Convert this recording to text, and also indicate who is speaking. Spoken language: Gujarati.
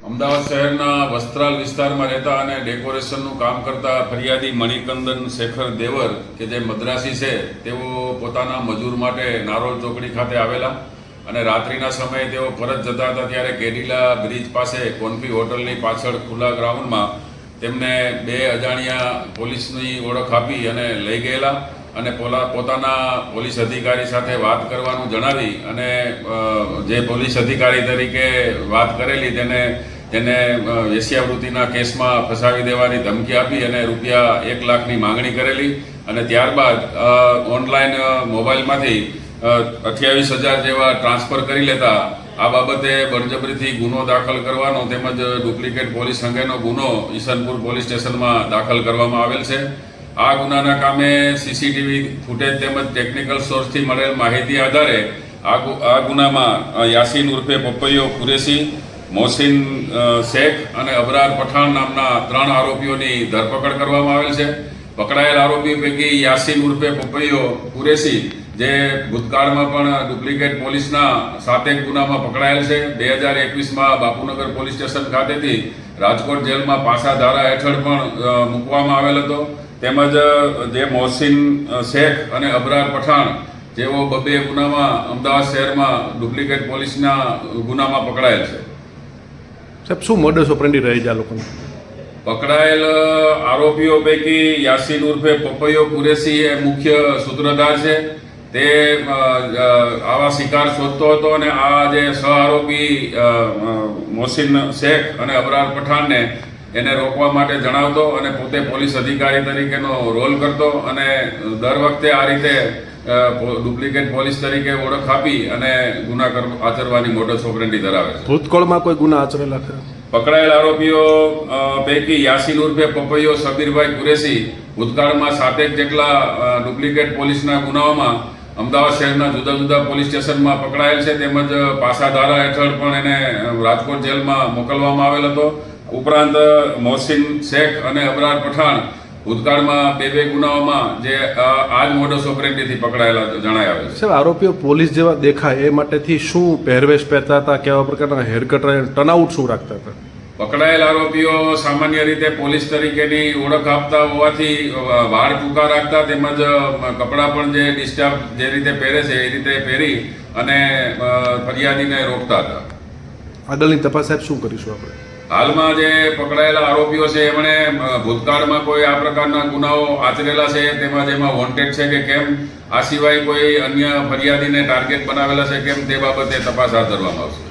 Speaker 1: અમદાવાદ શહેરના વસ્ત્રાલ વિસ્તારમાં રહેતા અને ડેકોરેશનનું કામ કરતા ફરિયાદી મણિકંદન શેખર દેવર કે જે મદ્રાસી છે, તેઓ પોતાના મજૂર માટે નારોલ ચોકડી ખાતે આવેલા અને રાત્રિના સમયે તેઓ પરત જતા હતા ત્યારે કેડીલા બ્રિજ પાસે કોન્ફી હોટલની પાછળ ખુલ્લા ગ્રાઉન્ડમાં તેમને બે અજાણ્યા પોલીસની ઓળખ આપી અને લઈ ગયેલા અને પોતાના પોલીસ અધિકારી સાથે વાત કરવાનું જણાવી અને જે પોલીસ અધિકારી તરીકે વાત કરેલી તેને વેશ્યાવૃત્તિના કેસમાં ફસાવી દેવાની ધમકી આપી અને રૂપિયા 1 લાખની માંગણી કરેલી અને ત્યારબાદ ઓનલાઈન મોબાઈલમાંથી 28,000 જેવા ટ્રાન્સફર કરી લેતા આ બાબતે બળજબરીથી ગુનો દાખલ કરવાનો તેમજ ડુપ્લિકેટ પોલીસ અંગેનો ગુનો ઈસનપુર પોલીસ સ્ટેશનમાં દાખલ કરવામાં આવેલ છે। આ ગુનાના કામે સીસીટીવી ફૂટેજ તેમજ ટેકનિકલ સોર્સથી મળેલ માહિતી આધારે આ ગુનામાં યાસીન ઉર્ફે પપૈયો કુરેશી, મોહસિન શેખ અને અબરાર પઠાણ નામના 3 આરોપીઓની ધરપકડ કરવામાં આવેલ છે। પકડાયેલ આરોપીઓ પૈકી યાસીન ઉર્ફે પપૈયો કુરેશી જે ભૂતકાળમાં પણ ડુપ્લિકેટ પોલીસના 7 ગુનામાં પકડાયેલ છે। 2021માં બાપુનગર પોલીસ સ્ટેશન ખાતેથી રાજકોટ જેલમાં પાસા ધારા હેઠળ પણ મૂકવામાં આવેલ હતો। તેમજ જે મોહસિન શેખ અને અબરાર પઠાણ જેઓ 2 ગુનામાં અમદાવાદ શહેરમાં ડુપ્લિકેટ પોલીસના ગુનામાં પકડાયેલ છે।
Speaker 2: સાહેબ, શું મોડસ ઓપરેન્ડી રહી છે આ લોકોને?
Speaker 1: પકડાયેલ આરોપીઓ પૈકી યાસીન ઉર્ફે પપૈયો કુરેશી એ મુખ્ય સૂત્રધાર છે। તે આવા શિકાર શોધતો હતો અને આ જે સહ આરોપી મોહસિન શેખ અને અબરાર પઠાણને એને રોકવા માટે જણાવતો અને પોતે પોલીસ અધિકારી તરીકેનો રોલ કરતો અને દર વખતે આ રીતે ડુપ્લિકેટ પોલીસ તરીકે ઓળખ આપી અને ગુના આચરવાની મોડસ ઓપરેન્ડી ધરાવે છે।
Speaker 2: ભૂતકાળમાં કોઈ ગુના આચરેલા ખરા?
Speaker 1: પકડાયેલ આરોપીઓ પૈકી યાસીન ઉર્ફે પપૈયો સબીરભાઈ કુરેશી ભૂતકાળમાં 7 જેટલા ડુપ્લિકેટ પોલીસના ગુનાઓમાં અમદાવાદ શહેરના જુદા જુદા પોલીસ સ્ટેશનમાં પકડાયેલ છે। તેમજ પાસા ધારા હેઠળ પણ એને રાજકોટ જેલમાં મોકલવામાં આવેલ હતો। ઉપરાંત મોહસિન શેખ અને અબરાર પઠાણ ભૂતકાળમાં 2 ગુનાઓમાં જે આ જ મોડસ ઓપરેન્ડીથી પકડાયેલા જણાય આવે છે।
Speaker 2: સાહેબ, આરોપીઓ પોલીસ જેવા દેખાય એ માટેથી શું પહેરવેશ પહેરતા હતા, કેવા પ્રકારના હેરકટ, ટર્નઆઉટ શું રાખતા હતા?
Speaker 1: પકડાયેલ આરોપીઓ સામાન્ય રીતે પોલીસ તરીકેની ઓળખ આપતા હોવાથી વાળ ટૂંકા રાખતા તેમજ કપડાં પણ જે ડિસ્ટર્બ જે રીતે પહેરે છે એ રીતે પહેરી અને ફરિયાદીને રોકતા હતા।
Speaker 2: આગળની તપાસ સાહેબ શું કરીશું આપણે?
Speaker 1: હાલમાં જે પકડાયેલા આરોપીઓ છે એમણે ભૂતકાળમાં કોઈ આ પ્રકારના ગુનાઓ આચરેલા છે તેમજ એમાં વોન્ટેડ છે કે કેમ, આ સિવાય કોઈ અન્ય ફરિયાદીને ટાર્ગેટ બનાવેલા છે કેમ, તે બાબતે તપાસ હાથ ધરવામાં આવશે।